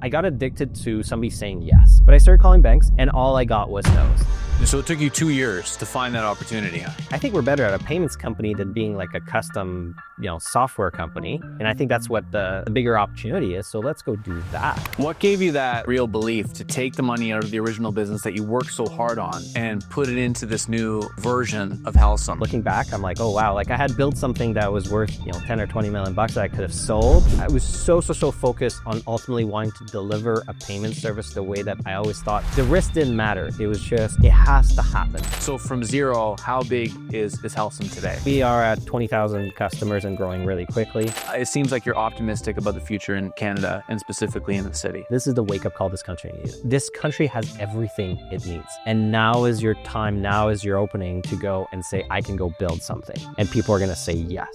I got addicted to somebody saying yes, but I started calling banks and all I got was no's. So it took you 2 years to find that opportunity. I think we're better at a payments company than being like a custom, software company. And I think that's what the bigger opportunity is. So let's go do that. What gave you that real belief to take the money out of the original business that you worked so hard on and put it into this new version of Helcim? Looking back, I'm like, oh wow, like I had built something that was worth, 10 or 20 million bucks that I could have sold. I was so focused on ultimately wanting to deliver a payment service the way that I always thought. The risk didn't matter. It was just, it has to happen. So from zero, how big is Helcim today? We are at 20,000 customers and growing really quickly. It seems like you're optimistic about the future in Canada and specifically in the city. This is the wake-up call this country needs. This country has everything it needs. And now is your time, now is your opening to go and say, I can go build something. And people are gonna say yes.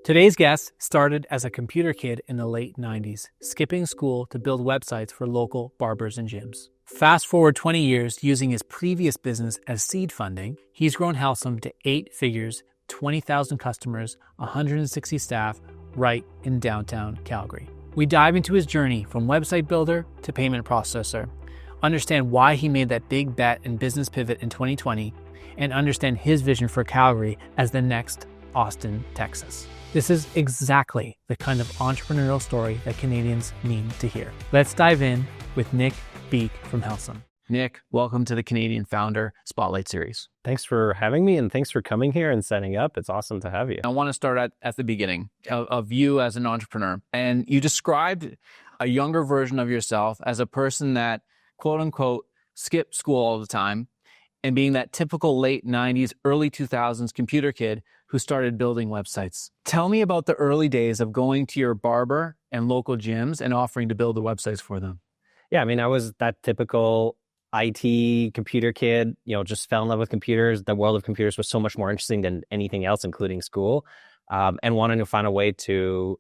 Today's guest started as a computer kid in the late 90s, skipping school to build websites for local barbers and gyms. Fast forward 20 years, using his previous business as seed funding, he's grown Helcim to 8 figures, 20,000 customers, 160 staff, right in downtown Calgary. We dive into his journey from website builder to payment processor, understand why he made that big bet and business pivot in 2020, and understand his vision for Calgary as the next Austin, Texas. This is exactly the kind of entrepreneurial story that Canadians need to hear. Let's dive in with Nic Beique from Helcim. Nic, welcome to the Canadian Founder Spotlight Series. Thanks for having me and thanks for coming here and setting up. It's awesome to have you. I want to start at the beginning of you as an entrepreneur. And you described a younger version of yourself as a person that, quote unquote, skipped school all the time and being that typical late 90s, early 2000s computer kid who started building websites. Tell me about the early days of going to your barber and local gyms and offering to build the websites for them. Yeah, I mean, I was that typical IT computer kid, just fell in love with computers. The world of computers was so much more interesting than anything else, including school, and wanted to find a way to,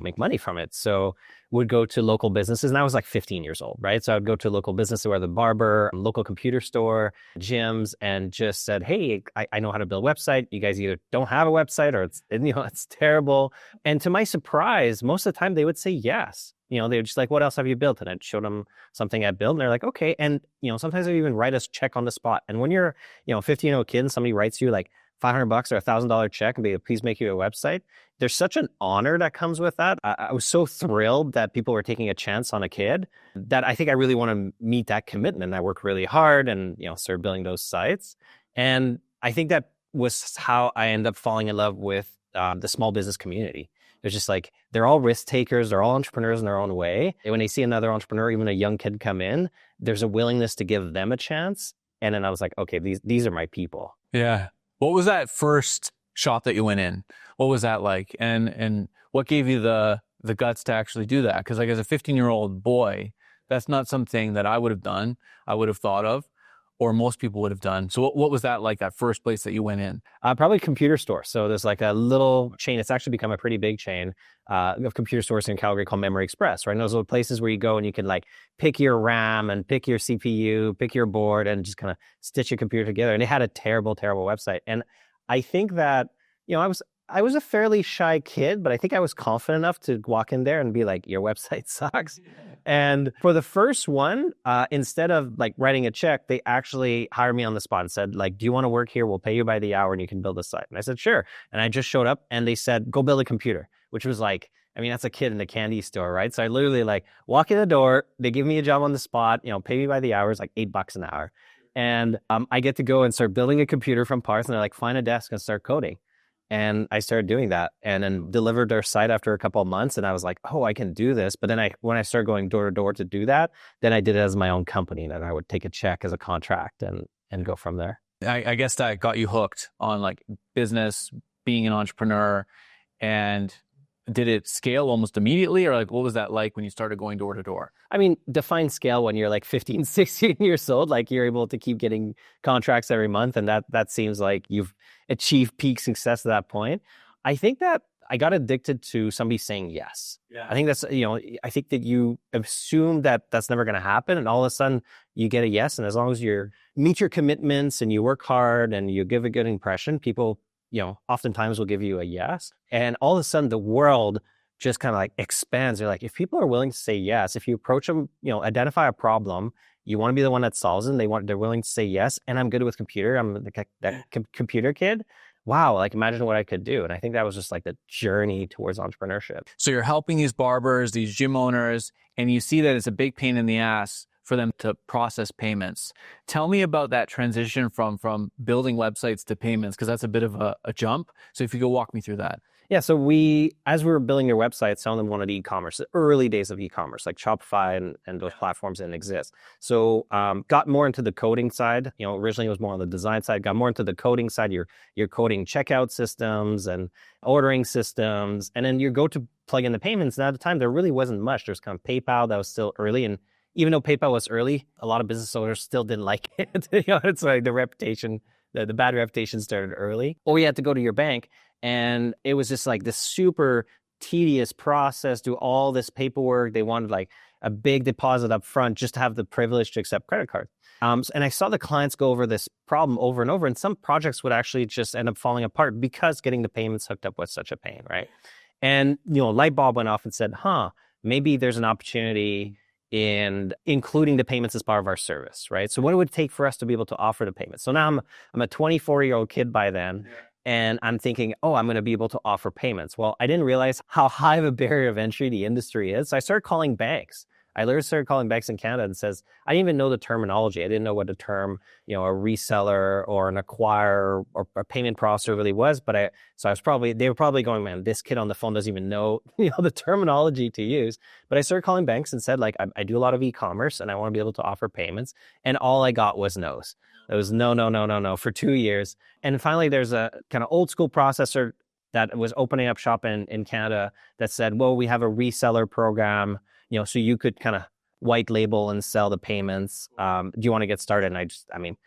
make money from it. So would go to local businesses, and I was like 15 years old, right? So I would go to local businesses where the barber, local computer store, gyms, and just said, hey, I know how to build a website. You guys either don't have a website or it's terrible. And to my surprise, most of the time they would say yes. They were just like, what else have you built? And I'd show them something I built and they're like, okay. And, sometimes they even write us check on the spot. And when you're, 15-year-old kid and somebody writes you like $500 or $1,000 check and be like, please make you a website. There's such an honor that comes with that. I was so thrilled that people were taking a chance on a kid that I think I really want to meet that commitment. I worked really hard and, started building those sites. And I think that was how I ended up falling in love with the small business community. It's just like, they're all risk takers. They're all entrepreneurs in their own way. And when they see another entrepreneur, even a young kid come in, there's a willingness to give them a chance. And then I was like, okay, these are my people. Yeah. What was that first shop that you went in? What was that like? And what gave you the guts to actually do that? Because like as a 15-year-old boy, that's not something that I would have done, I would have thought of, or most people would have done. So what was that like, that first place that you went in? Probably a computer store. So there's like a little chain. It's actually become a pretty big chain of computer stores in Calgary called Memory Express, right? And those are places where you go and you can like pick your RAM and pick your CPU, pick your board and just kind of stitch your computer together. And it had a terrible, terrible website. And I think that, I was a fairly shy kid, but I think I was confident enough to walk in there and be like, your website sucks. And for the first one, instead of like writing a check, they actually hired me on the spot and said, like, do you want to work here? We'll pay you by the hour and you can build a site. And I said, sure. And I just showed up and they said, go build a computer, which was like, I mean, that's a kid in a candy store, right? So I literally like walk in the door, they give me a job on the spot, pay me by the hour, it's like $8 an hour. And I get to go and start building a computer from parts and they're like, find a desk and start coding. And I started doing that and then delivered their site after a couple of months. And I was like, oh, I can do this. But then when I started going door to door to do that, then I did it as my own company. And I would take a check as a contract and go from there. I guess that got you hooked on like business, being an entrepreneur. And did it scale almost immediately? Or like, what was that like when you started going door to door? I mean, define scale when you're like 15, 16 years old, like you're able to keep getting contracts every month. And that seems like you've achieved peak success at that point. I think that I got addicted to somebody saying yes. Yeah. I think that's, I think that you assume that that's never going to happen. And all of a sudden you get a yes. And as long as you meet your commitments and you work hard and you give a good impression, people, oftentimes will give you a yes. And all of a sudden the world just kind of like expands. They're like, if people are willing to say yes, if you approach them, identify a problem, you want to be the one that solves it. They're willing to say yes. And I'm good with computer. I'm that computer kid. Wow, like imagine what I could do. And I think that was just like the journey towards entrepreneurship. So you're helping these barbers, these gym owners, and you see that it's a big pain in the ass for them to process payments. Tell me about that transition from building websites to payments, because that's a bit of a jump. So if you could walk me through that. Yeah, so as we were building their websites, some of them wanted e-commerce, the early days of e-commerce, like Shopify and those platforms didn't exist. So got more into the coding side. Originally it was more on the design side, got more into the coding side. You're coding checkout systems and ordering systems, and then you go to plug in the payments. And at the time, there really wasn't much. There's kind of PayPal that was still early. And even though PayPal was early, a lot of business owners still didn't like it. It's like the reputation, the bad reputation started early. Or you had to go to your bank. And it was just like this super tedious process, do all this paperwork. They wanted like a big deposit up front just to have the privilege to accept credit cards. And I saw the clients go over this problem over and over. And some projects would actually just end up falling apart because getting the payments hooked up was such a pain, right? And, light bulb went off and said, maybe there's an opportunity in including the payments as part of our service, right? So what it would take for us to be able to offer the payments. So now I'm a 24-year-old kid by then. Yeah. And I'm thinking, I'm going to be able to offer payments. Well, I didn't realize how high of a barrier of entry the industry is. So I started calling banks. I literally started calling banks in Canada and says, I didn't even know the terminology. I didn't know what a term, a reseller or an acquirer or a payment processor really was. But they were probably going, man, this kid on the phone doesn't even know, the terminology to use. But I started calling banks and said, like, I do a lot of e-commerce and I want to be able to offer payments. And all I got was no's. It was no for 2 years. And finally, there's a kind of old school processor that was opening up shop in Canada that said, well, we have a reseller program, so you could kind of white label and sell the payments. Do you want to get started? And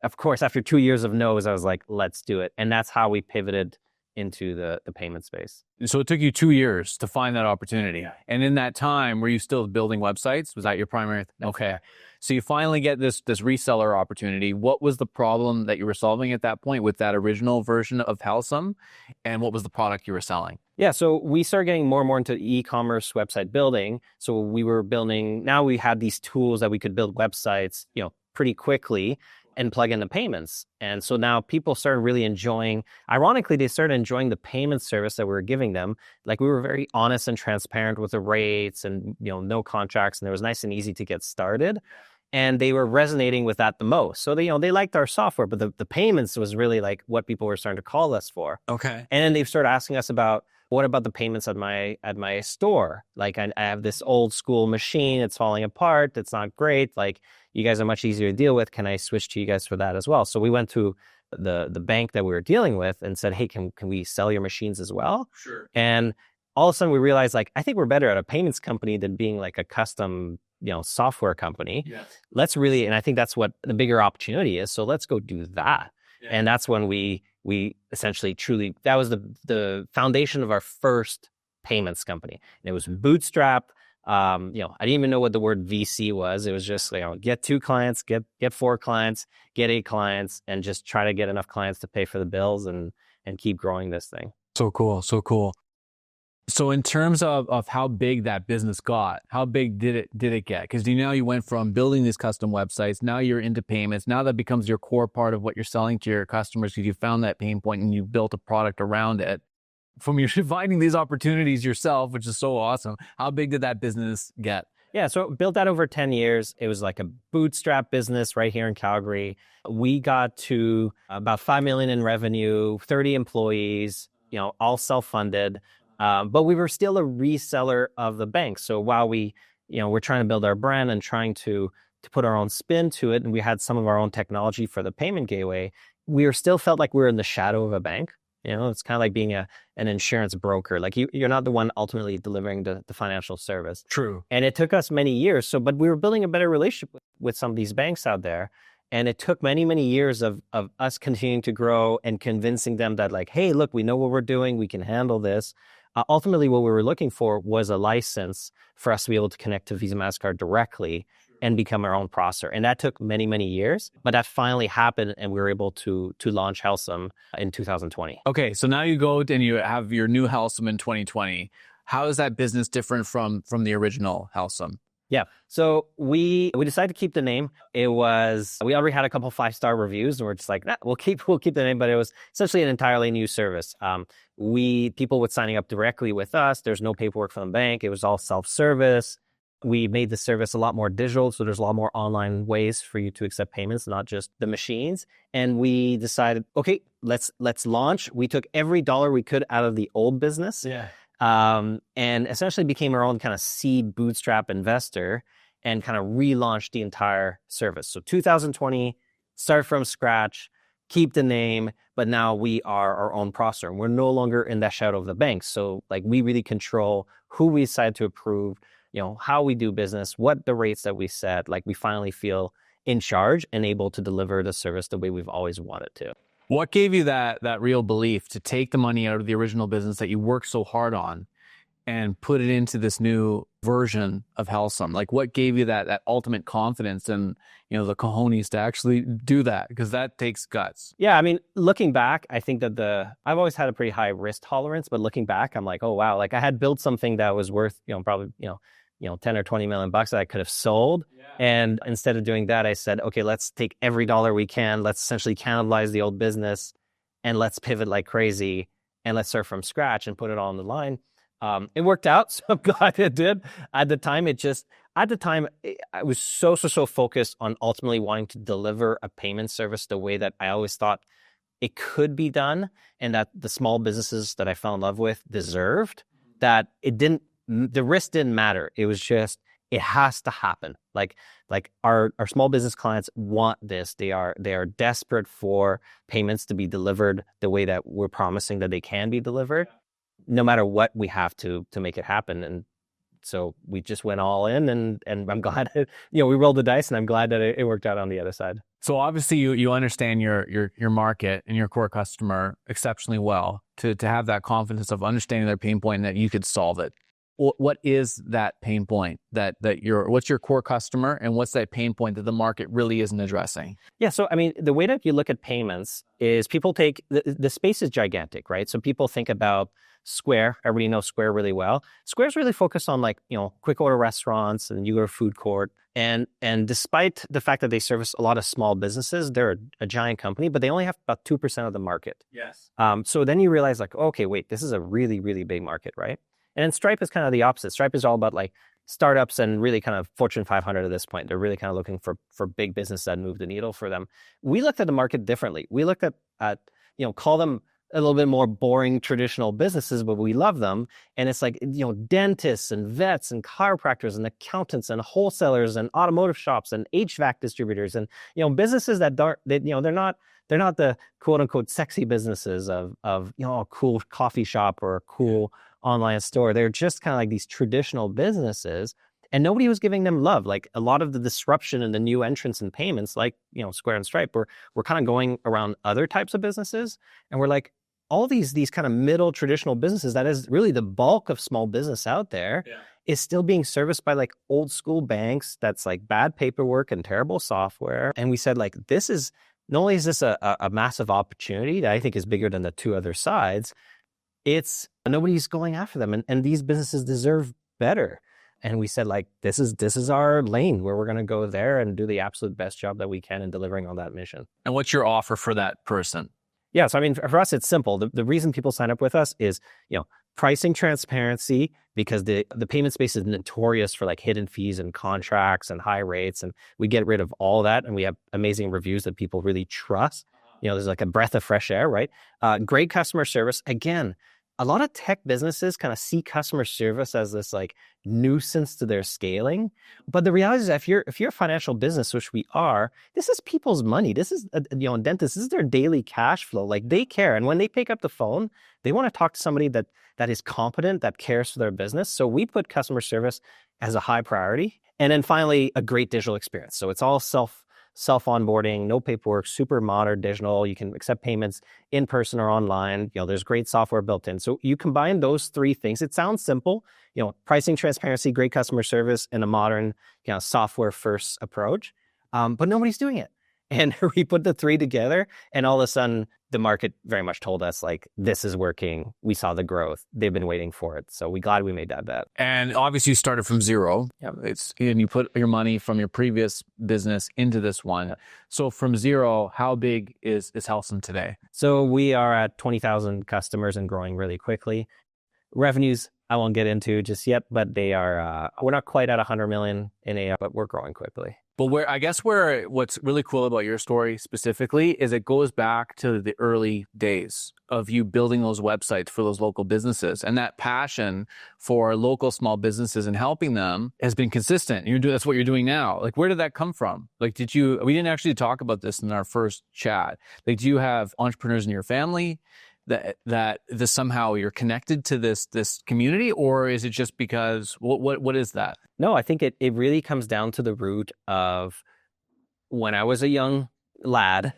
of course, after 2 years of no's, I was like, let's do it. And that's how we pivoted into the payment space. So it took you 2 years to find that opportunity. Yeah. And in that time, were you still building websites? Was that your primary? Okay. So you finally get this reseller opportunity. What was the problem that you were solving at that point with that original version of Helcim? And what was the product you were selling? Yeah, so we started getting more and more into e-commerce website building. So we were building, now we had these tools that we could build websites, pretty quickly and plug in the payments. And so now people started really enjoying, ironically, they started enjoying the payment service that we were giving them. Like we were very honest and transparent with the rates and, no contracts, and it was nice and easy to get started. And they were resonating with that the most. So they liked our software, but the payments was really like what people were starting to call us for. Okay. And then they started asking us about, what about the payments at my store? Like I have this old school machine, it's falling apart, it's not great. Like you guys are much easier to deal with. Can I switch to you guys for that as well? So we went to the bank that we were dealing with and said, hey, can we sell your machines as well? Sure. And all of a sudden we realized, like, I think we're better at a payments company than being like a custom software company. Yes. Let's really, and I think that's what the bigger opportunity is. So let's go do that. Yeah. And that's when we essentially truly, that was the foundation of our first payments company. And it was bootstrapped. I didn't even know what the word VC was. It was just, get 2 clients, get 4 clients, get 8 clients, and just try to get enough clients to pay for the bills and keep growing this thing. So cool. So in terms of how big that business got, how big did it get? Because now you went from building these custom websites, now you're into payments. Now that becomes your core part of what you're selling to your customers because you found that pain point and you built a product around it. From you finding these opportunities yourself, which is so awesome, how big did that business get? Yeah, so built that over 10 years. It was like a bootstrap business right here in Calgary. We got to about $5 million in revenue, 30 employees, all self-funded. But we were still a reseller of the bank. So while we're trying to build our brand and trying to put our own spin to it, and we had some of our own technology for the payment gateway, we still felt like we were in the shadow of a bank. It's kind of like being an insurance broker. Like you're not the one ultimately delivering the financial service. True. And it took us many years. But we were building a better relationship with some of these banks out there. And it took many, many years of us continuing to grow and convincing them that like, hey, look, we know what we're doing. We can handle this. Ultimately, what we were looking for was a license for us to be able to connect to Visa, MasterCard directly and become our own processor. And that took many, many years, but that finally happened and we were able to launch Helcim in 2020. Okay, so now you go and you have your new Helcim in 2020. How is that business different from the original Helcim? Yeah. So we decided to keep the name. We already had a couple 5-star reviews and we're just like, nah, we'll keep the name, but it was essentially an entirely new service. People would signing up directly with us. There's no paperwork from the bank. It was all self-service. We made the service a lot more digital. So there's a lot more online ways for you to accept payments, not just the machines. And we decided, okay, let's launch. We took every dollar we could out of the old business. Yeah. And essentially became our own kind of seed bootstrap investor and kind of relaunched the entire service. So 2020, start from scratch, keep the name, but now we are our own processor. And we're no longer in that shadow of the banks. So like we really control who we decide to approve, how we do business, what the rates that we set. Like we finally feel in charge and able to deliver the service the way we've always wanted to. What gave you that real belief to take the money out of the original business that you worked so hard on and put it into this new version of Helcim? Like what gave you that ultimate confidence and, the cojones to actually do that? Because that takes guts. Yeah. I mean, looking back, I think that I've always had a pretty high risk tolerance, but looking back, I'm like, oh, wow. Like I had built something that was worth, probably, 10 or 20 million bucks that I could have sold. Yeah. And instead of doing that, I said, okay, let's take every dollar we can. Let's essentially cannibalize the old business and let's pivot like crazy and let's start from scratch and put it all on the line. It worked out. So I'm glad it did. At the time, I was so focused on ultimately wanting to deliver a payment service the way that I always thought it could be done and that the small businesses that I fell in love with deserved, that the risk didn't matter. It was just, it has to happen. Like our small business clients want this. They are desperate for payments to be delivered the way that we're promising that they can be delivered, no matter what we have to make it happen. And so we just went all in and I'm glad, we rolled the dice and I'm glad that it worked out on the other side. So obviously you understand your market and your core customer exceptionally well to have that confidence of understanding their pain point and that you could solve it. What is that pain point what's your core customer and what's that pain point that the market really isn't addressing? Yeah. So, I mean, the way that you look at payments is people take, the space is gigantic, right? So people think about Square. Everybody knows Square really well. Square's really focused on quick order restaurants and you go to food court. And despite the fact that they service a lot of small businesses, they're a giant company, but they only have about 2% of the market. Yes. So then you realize like, okay, wait, this is a really, really big market, right? And then Stripe is kind of the opposite. Stripe is all about like startups and really kind of Fortune 500 at this point. They're really kind of looking for big business that move the needle for them. We looked at the market differently. We looked at call them a little bit more boring traditional businesses, but we love them. And it's like, dentists and vets and chiropractors and accountants and wholesalers and automotive shops and HVAC distributors and, businesses that they're not the quote unquote sexy businesses of a cool coffee shop or a cool online store. They're just kind of like these traditional businesses and nobody was giving them love. Like a lot of the disruption and the new entrants in payments, like, Square and Stripe, we're kind of going around other types of businesses. And we're like, all these kind of middle traditional businesses, that is really the bulk of small business out there, is still being serviced by like old school banks. That's like bad paperwork and terrible software. And we said like, not only is this a massive opportunity that I think is bigger than the two other sides, it's nobody's going after them. And these businesses deserve better. And we said like, this is our lane where we're going to go there and do the absolute best job that we can in delivering on that mission. And what's your offer for that person? Yeah. So, I mean, for us, it's simple. The reason people sign up with us is, pricing transparency, because the payment space is notorious for like hidden fees and contracts and high rates. And we get rid of all that. And we have amazing reviews that people really trust. There's like a breath of fresh air, right? Great customer service. Again, a lot of tech businesses kind of see customer service as this like nuisance to their scaling. But the reality is that if you're a financial business, which we are, this is people's money. This is, dentists, this is their daily cash flow. Like they care. And when they pick up the phone, they want to talk to somebody that is competent, that cares for their business. So we put customer service as a high priority. And then finally, a great digital experience. So it's all self-onboarding, no paperwork, super modern, digital. You can accept payments in person or online. There's great software built in. So you combine those three things. It sounds simple, pricing, transparency, great customer service, and a modern, software-first approach. But nobody's doing it. And we put the three together, and all of a sudden, the market very much told us, like, this is working. We saw the growth. They've been waiting for it. So we're glad we made that bet. And obviously you started from zero. Yeah. And you put your money from your previous business into this one. Yeah. So from zero, how big is Helcim today? So we are at 20,000 customers and growing really quickly. Revenues, I won't get into just yet, but they are, we're not quite at 100 million in AR, but we're growing quickly. But what's really cool about your story specifically is it goes back to the early days of you building those websites for those local businesses, and that passion for local small businesses and helping them has been consistent. That's what you're doing now. Like, where did that come from? Like, we didn't actually talk about this in our first chat. Like, do you have entrepreneurs in your family that this somehow you're connected to this community, or is it just because what is that? No, I think it really comes down to the root of when I was a young lad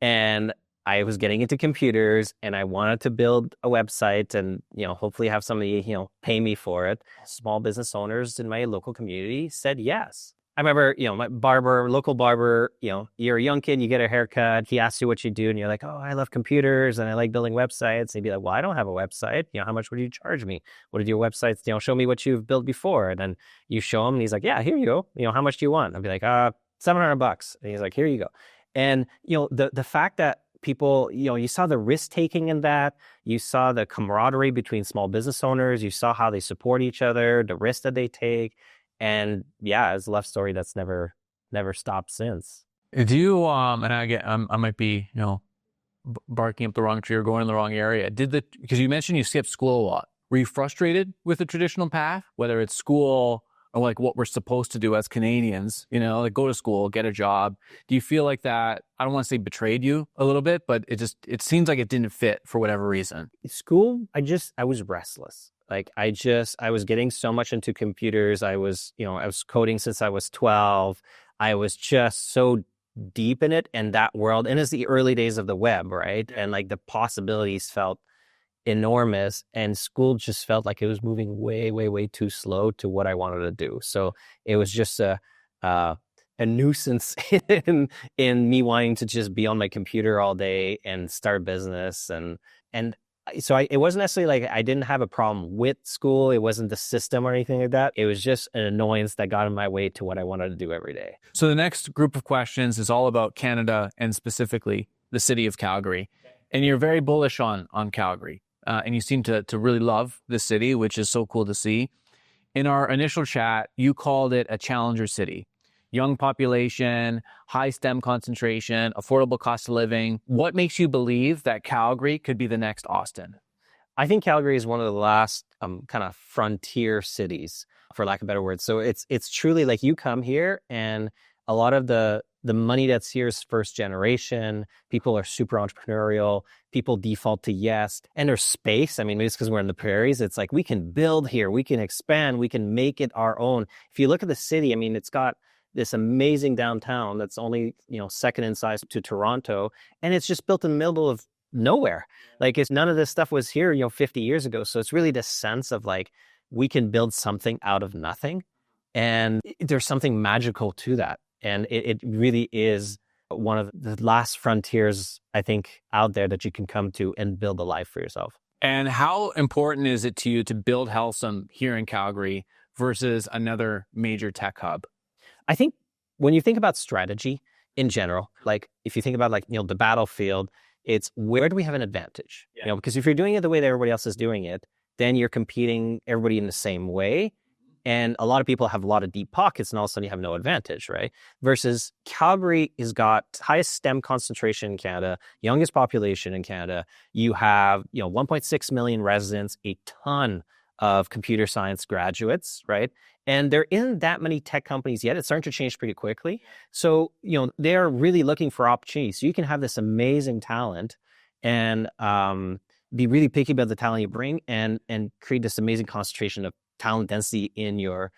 and I was getting into computers and I wanted to build a website and, hopefully have somebody, pay me for it. Small business owners in my local community said yes. I remember, my local barber, you're a young kid, you get a haircut, he asks you what you do, and you're like, oh, I love computers and I like building websites. And he'd be like, well, I don't have a website. How much would you charge me? What did your websites, show me what you've built before. And then you show him and he's like, yeah, here you go. How much do you want? I'd be like, $700. And he's like, here you go. And, the fact that people, you saw the risk taking in that, you saw the camaraderie between small business owners, you saw how they support each other, the risk that they take. And yeah, it's a love story that's never stopped since. Do you, and I might be, barking up the wrong tree or going in the wrong area. Because you mentioned you skipped school a lot. Were you frustrated with the traditional path, whether it's school or like what we're supposed to do as Canadians, like go to school, get a job? Do you feel like that, I don't want to say betrayed you a little bit, but it seems like it didn't fit for whatever reason? School, I was restless. Like I was getting so much into computers. I was coding since I was 12. I was just so deep in it and that world. And it's the early days of the web, right? And like the possibilities felt enormous, and school just felt like it was moving way, way, way too slow to what I wanted to do. So it was just a nuisance in me wanting to just be on my computer all day and start business. And so it wasn't necessarily like I didn't have a problem with school. It wasn't the system or anything like that. It was just an annoyance that got in my way to what I wanted to do every day. So the next group of questions is all about Canada and specifically the city of Calgary. And you're very bullish on Calgary. And you seem to really love the city, which is so cool to see. In our initial chat, you called it a challenger city. Young population, high STEM concentration, affordable cost of living. What makes you believe that Calgary could be the next Austin? I think Calgary is one of the last kind of frontier cities, for lack of a better word. So it's truly like you come here and a lot of the money that's here is first generation. People are super entrepreneurial. People default to yes. And there's space. I mean, maybe it's because we're in the prairies. It's like we can build here. We can expand. We can make it our own. If you look at the city, I mean, it's got this amazing downtown that's only, second in size to Toronto. And it's just built in the middle of nowhere. Like none of this stuff was here, 50 years ago. So it's really this sense of like, we can build something out of nothing. And there's something magical to that. And it really is one of the last frontiers, I think, out there that you can come to and build a life for yourself. And how important is it to you to build Helcim here in Calgary versus another major tech hub? I think when you think about strategy in general, like if you think about the battlefield, it's where do we have an advantage? Yeah. Because if you're doing it the way that everybody else is doing it, then you're competing everybody in the same way. And a lot of people have a lot of deep pockets and all of a sudden you have no advantage, right? Versus Calgary has got highest STEM concentration in Canada, youngest population in Canada. You have, 1.6 million residents, a ton of computer science graduates, right? And there isn't that many tech companies yet. It's starting to change pretty quickly. So, they're really looking for opportunities. So you can have this amazing talent and be really picky about the talent you bring and create this amazing concentration of talent density in your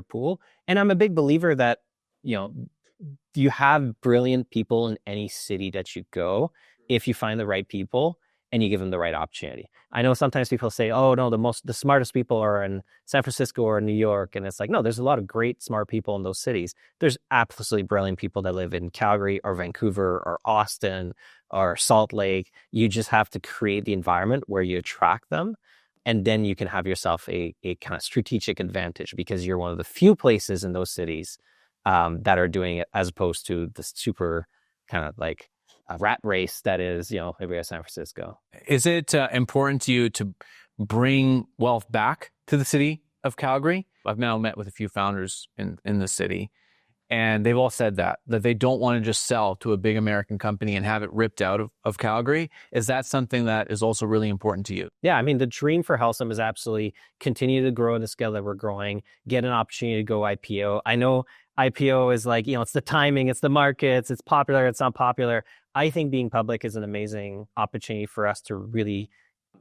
pool. And I'm a big believer that, you have brilliant people in any city that you go if you find the right people and you give them the right opportunity. I know sometimes people say, oh no, the smartest people are in San Francisco or New York. And it's like, no, there's a lot of great, smart people in those cities. There's absolutely brilliant people that live in Calgary or Vancouver or Austin or Salt Lake. You just have to create the environment where you attract them. And then you can have yourself a kind of strategic advantage because you're one of the few places in those cities that are doing it, as opposed to the super kind of like a rat race that is, maybe San Francisco. Is it important to you to bring wealth back to the city of Calgary? I've now met with a few founders in the city, and they've all said that they don't want to just sell to a big American company and have it ripped out of Calgary. Is that something that is also really important to you? Yeah, I mean, the dream for Helcim is absolutely continue to grow at the scale that we're growing, get an opportunity to go IPO. I know IPO is like, it's the timing, it's the markets, it's popular, it's not popular. I think being public is an amazing opportunity for us to really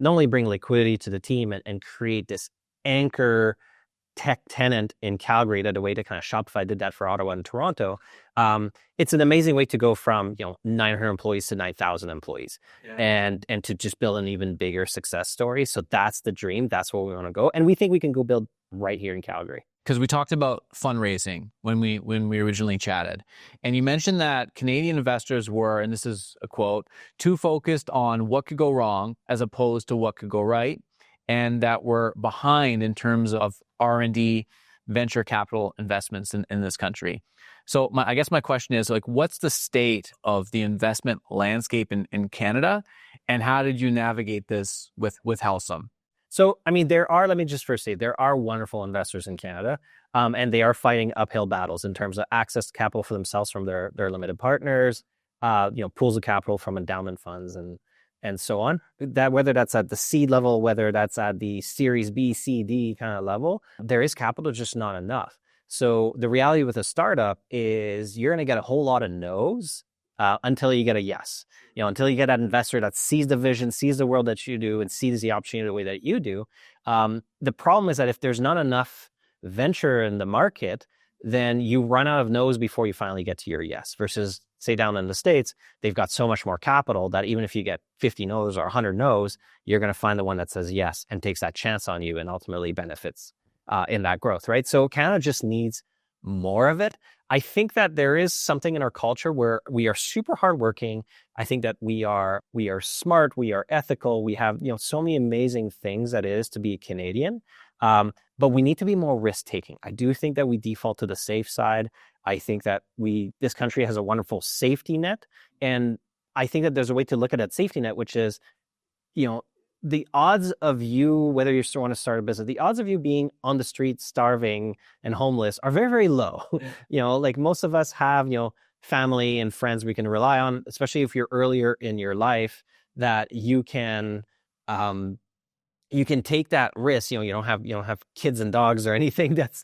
not only bring liquidity to the team and create this anchor tech tenant in Calgary, that the way to kind of Shopify did that for Ottawa and Toronto. It's an amazing way to go from 900 employees to 9,000 employees, and to just build an even bigger success story. So that's the dream. That's where we want to go, and we think we can go build right here in Calgary. Because we talked about fundraising when we originally chatted, and you mentioned that Canadian investors were, and this is a quote, too focused on what could go wrong as opposed to what could go right, and that we're behind in terms of R&D venture capital investments in this country. So I guess my question is, like, what's the state of the investment landscape in Canada, and how did you navigate this with Helcim? So, I mean, let me just first say, there are wonderful investors in Canada, and they are fighting uphill battles in terms of access to capital for themselves from their limited partners, pools of capital from endowment funds and so on. That whether that's at the seed level, whether that's at the Series B, C, D kind of level, there is capital, just not enough. So the reality with a startup is you're going to get a whole lot of no's until you get a yes. Until you get that investor that sees the vision, sees the world that you do, and sees the opportunity the way that you do. The problem is that if there's not enough venture in the market, then you run out of no's before you finally get to your yes. Versus, say, down in the States, they've got so much more capital that even if you get 50 no's or 100 no's, you're going to find the one that says yes and takes that chance on you and ultimately benefits in that growth, right? So Canada just needs more of it. I think that there is something in our culture where we are super hardworking. I think that we are smart, we are ethical, we have so many amazing things that it is to be a Canadian. But we need to be more risk taking. I do think that we default to the safe side. I think that this country has a wonderful safety net, and I think that there's a way to look at that safety net, which is, the odds of you, whether you still want to start a business, the odds of you being on the street, starving and homeless are very, very low. Like most of us have, family and friends we can rely on, especially if you're earlier in your life, that you can take that risk. You don't have kids and dogs or anything that's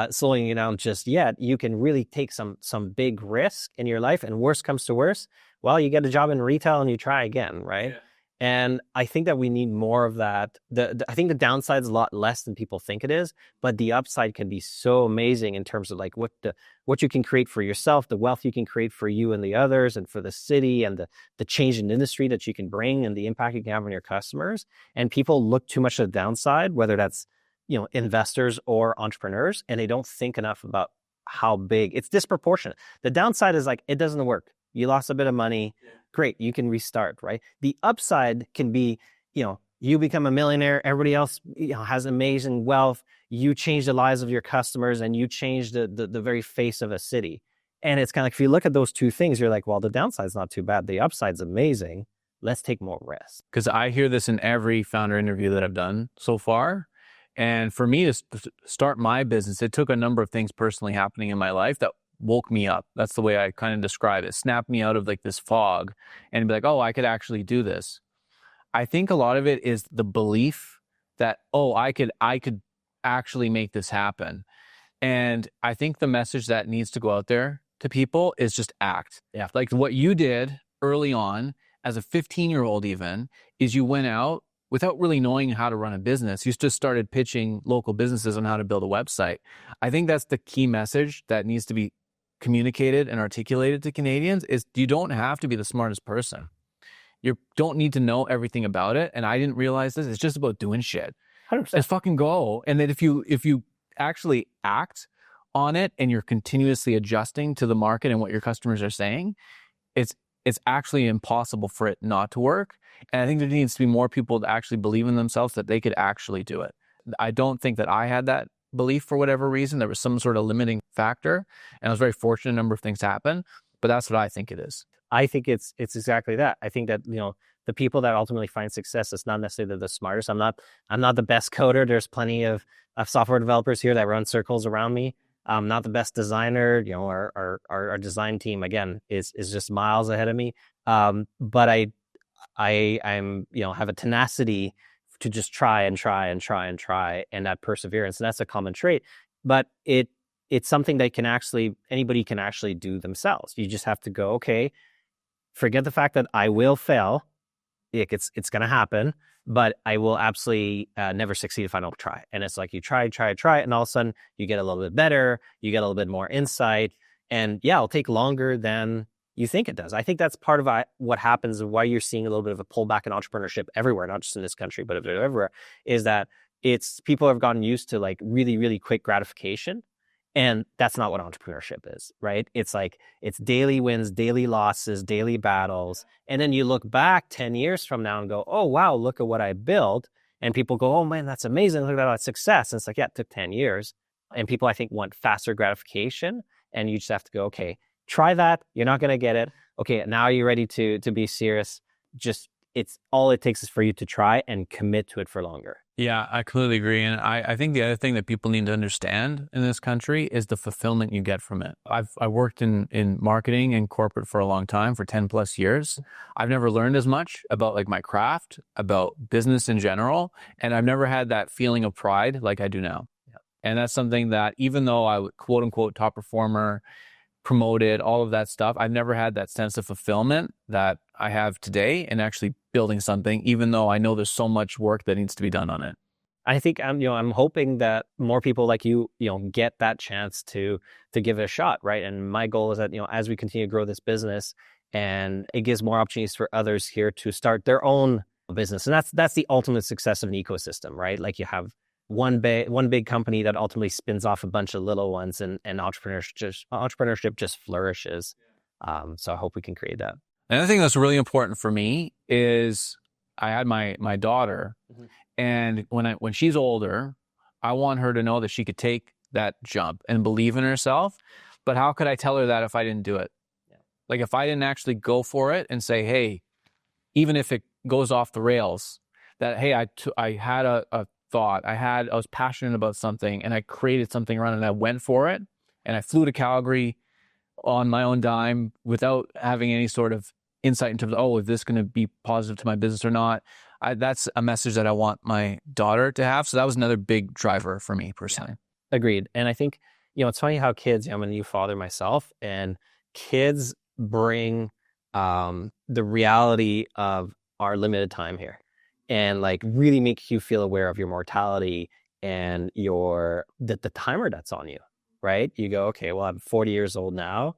slowing you down just yet. You can really take some big risk in your life, and worst comes to worst, well, you get a job in retail and you try again, right? Yeah. And I think that we need more of that. I think the downside is a lot less than people think it is, but the upside can be so amazing in terms of like what you can create for yourself, the wealth you can create for you and the others, and for the city, and the change in industry that you can bring, and the impact you can have on your customers. And people look too much at the downside, whether that's investors or entrepreneurs, and they don't think enough about how big it's disproportionate. The downside is like, it doesn't work. You lost a bit of money. Great, you can restart, right? The upside can be, you become a millionaire, everybody else has amazing wealth, you change the lives of your customers, and you change the very face of a city. And it's kind of like, if you look at those two things, you're like, well, the downside's not too bad. The upside's amazing. Let's take more risks. Because I hear this in every founder interview that I've done so far. And for me to start my business, it took a number of things personally happening in my life that woke me up. That's the way I kind of describe it. Snapped me out of like this fog and be like, oh, I could actually do this. I think a lot of it is the belief that, oh, I could actually make this happen. And I think the message that needs to go out there to people is just act. Yeah. Like what you did early on as a 15-year-old even is you went out without really knowing how to run a business. You just started pitching local businesses on how to build a website. I think that's the key message that needs to be communicated and articulated to Canadians is you don't have to be the smartest person. You don't need to know everything about it. And I didn't realize this. It's just about doing shit. 100%. Just fucking go. And then if you actually act on it and you're continuously adjusting to the market and what your customers are saying, it's actually impossible for it not to work. And I think there needs to be more people to actually believe in themselves that they could actually do it. I don't think that I had that belief for whatever reason. There was some sort of limiting factor, and I was very fortunate a number of things happened, but that's what I think it is. I think it's exactly that. I think that, the people that ultimately find success, it's not necessarily the smartest. I'm not the best coder. There's plenty of software developers here that run circles around me. I'm not the best designer. Our design team, again, is just miles ahead of me. But I'm have a tenacity to just try and try and try and try, and that perseverance, and that's a common trait. But it's something that anybody can actually do themselves. You just have to go, okay, forget the fact that I will fail. It's going to happen, but I will absolutely never succeed if I don't try. And it's like you try, and all of a sudden you get a little bit better, you get a little bit more insight, and it'll take longer than you think it does. I think that's part of what happens and why you're seeing a little bit of a pullback in entrepreneurship everywhere, not just in this country, but everywhere, is that people have gotten used to like really, really quick gratification. And that's not what entrepreneurship is, right? It's like, it's daily wins, daily losses, daily battles. And then you look back 10 years from now and go, oh, wow, look at what I built. And people go, oh man, that's amazing. Look at that success. And it's like, yeah, it took 10 years. And people, I think, want faster gratification. And you just have to go, okay, try that. You're not going to get it. Okay, now you're ready to be serious. It's all it takes is for you to try and commit to it for longer. Yeah, I completely agree. And I think the other thing that people need to understand in this country is the fulfillment you get from it. I worked in marketing and corporate for a long time, for 10 plus years. I've never learned as much about like my craft, about business in general. And I've never had that feeling of pride like I do now. Yeah. And that's something that even though I would quote unquote top performer, promoted, all of that stuff, I've never had that sense of fulfillment that I have today in actually building something, even though I know there's so much work that needs to be done on it. I think I'm hoping that more people like you, get that chance to give it a shot, right? And my goal is that, as we continue to grow this business, and it gives more opportunities for others here to start their own business. And that's the ultimate success of an ecosystem, right? Like you have one big company that ultimately spins off a bunch of little ones, and entrepreneurship just flourishes. So I hope we can create that. Another thing that's really important for me is I had my daughter, and when she's older, I want her to know that she could take that jump and believe in herself. But how could I tell her that if I didn't do it? Yeah. Like if I didn't actually go for it and say, hey, even if it goes off the rails, that hey, I had a thought, I was passionate about something, and I created something around it, and I went for it, and I flew to Calgary on my own dime without having any sort of insight in terms of, is this going to be positive to my business or not? That's a message that I want my daughter to have. So that was another big driver for me personally. Yeah. Agreed. And I think, it's funny how kids, I'm a new father myself, and kids bring the reality of our limited time here, and like really make you feel aware of your mortality and the timer that's on you, right? You go, okay, well, I'm 40 years old now,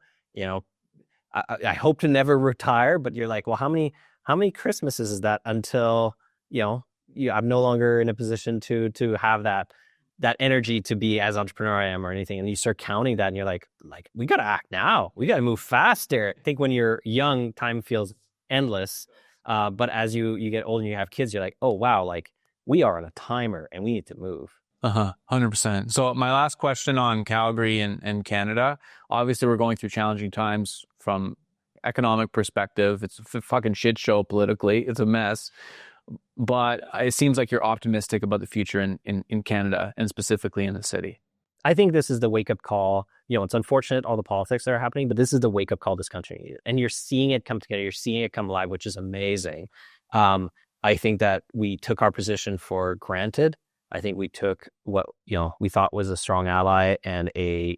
I hope to never retire, but you're like, well, how many Christmases is that until, I'm no longer in a position to have that energy to be as entrepreneurial I am or anything. And you start counting that, and you're like, we got to act now. We got to move faster. I think when you're young, time feels endless. But as you get older and you have kids, you're like, oh, wow, like we are on a timer and we need to move. 100%. So my last question on Calgary and Canada, obviously we're going through challenging times from economic perspective. It's a fucking shit show politically. It's a mess. But it seems like you're optimistic about the future in Canada and specifically in the city. I think this is the wake-up call. It's unfortunate all the politics that are happening, but this is the wake-up call this country needed. And you're seeing it come together. You're seeing it come alive, which is amazing. I think that we took our position for granted. I think we took what we thought was a strong ally and a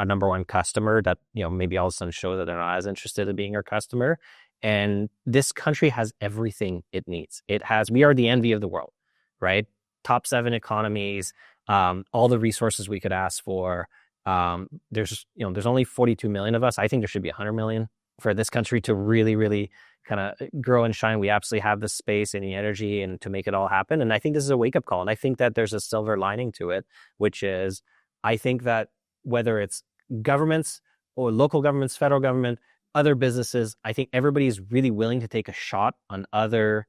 number one customer that maybe all of a sudden show that they're not as interested in being our customer. And this country has everything it needs. We are the envy of the world, right? Top 7 economies, all the resources we could ask for. There's only 42 million of us. I think there should be 100 million for this country to really, really kind of grow and shine. We absolutely have the space and the energy and to make it all happen. And I think this is a wake up call. And I think that there's a silver lining to it, which is I think that whether it's governments or local governments, federal government, other businesses, I think everybody is really willing to take a shot on other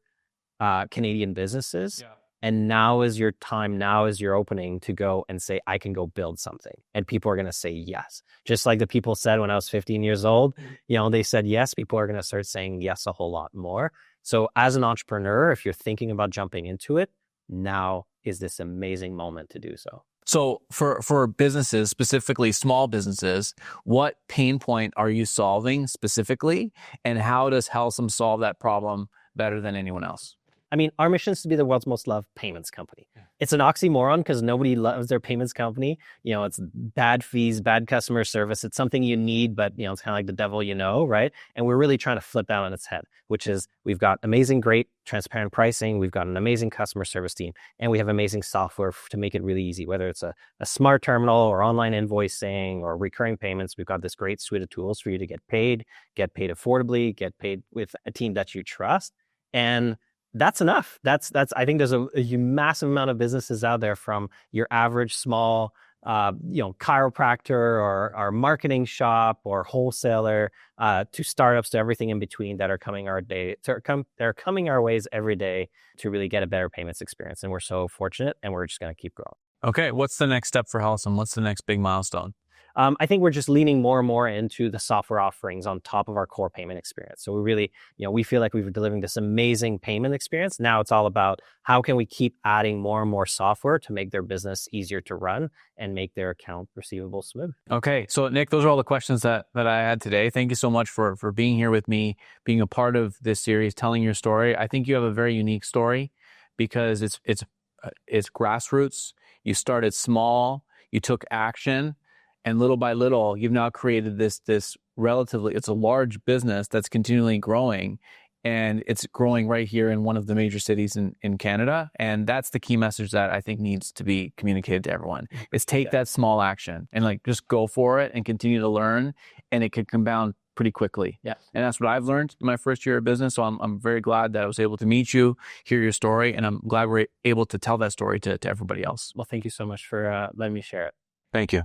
Canadian businesses. Yeah. And now is your time, now is your opening to go and say, I can go build something. And people are going to say yes. Just like the people said when I was 15 years old, they said yes, people are going to start saying yes a whole lot more. So as an entrepreneur, if you're thinking about jumping into it, now is this amazing moment to do so. So for businesses, specifically small businesses, what pain point are you solving specifically? And how does Helcim solve that problem better than anyone else? I mean, our mission is to be the world's most loved payments company. Yeah. It's an oxymoron because nobody loves their payments company. It's bad fees, bad customer service. It's something you need, but it's kind of like the devil, right? And we're really trying to flip that on its head, which is we've got amazing, great, transparent pricing. We've got an amazing customer service team, and we have amazing software to make it really easy, whether it's a smart terminal or online invoicing or recurring payments. We've got this great suite of tools for you to get paid affordably, get paid with a team that you trust. And that's enough. That's. I think there's a massive amount of businesses out there, from your average small, chiropractor or marketing shop or wholesaler, to startups, to everything in between, that are coming they're coming our ways every day to really get a better payments experience. And we're so fortunate, and we're just going to keep growing. Okay, what's the next step for Helcim? What's the next big milestone? I think we're just leaning more and more into the software offerings on top of our core payment experience. So we really, we feel like we've delivering this amazing payment experience. Now it's all about how can we keep adding more and more software to make their business easier to run and make their account receivable smooth. Okay. So Nic, those are all the questions that I had today. Thank you so much for being here with me, being a part of this series, telling your story. I think you have a very unique story because it's grassroots. You started small, you took action, and little by little, you've now created this relatively, it's a large business that's continually growing, and it's growing right here in one of the major cities in Canada. And that's the key message that I think needs to be communicated to everyone, is take that small action and just go for it and continue to learn, and it can compound pretty quickly. Yeah. And that's what I've learned in my first year of business. So I'm very glad that I was able to meet you, hear your story, and I'm glad we're able to tell that story to everybody else. Well, thank you so much for letting me share it. Thank you.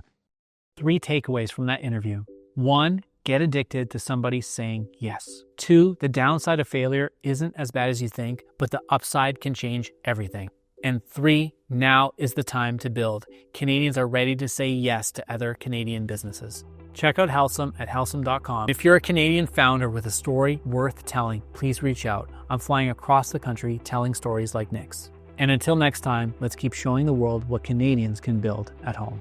3 takeaways from that interview. 1, get addicted to somebody saying yes. 2, the downside of failure isn't as bad as you think, but the upside can change everything. And 3, now is the time to build. Canadians are ready to say yes to other Canadian businesses. Check out Helcim at helcim.com. If you're a Canadian founder with a story worth telling, please reach out. I'm flying across the country telling stories like Nic's. And until next time, let's keep showing the world what Canadians can build at home.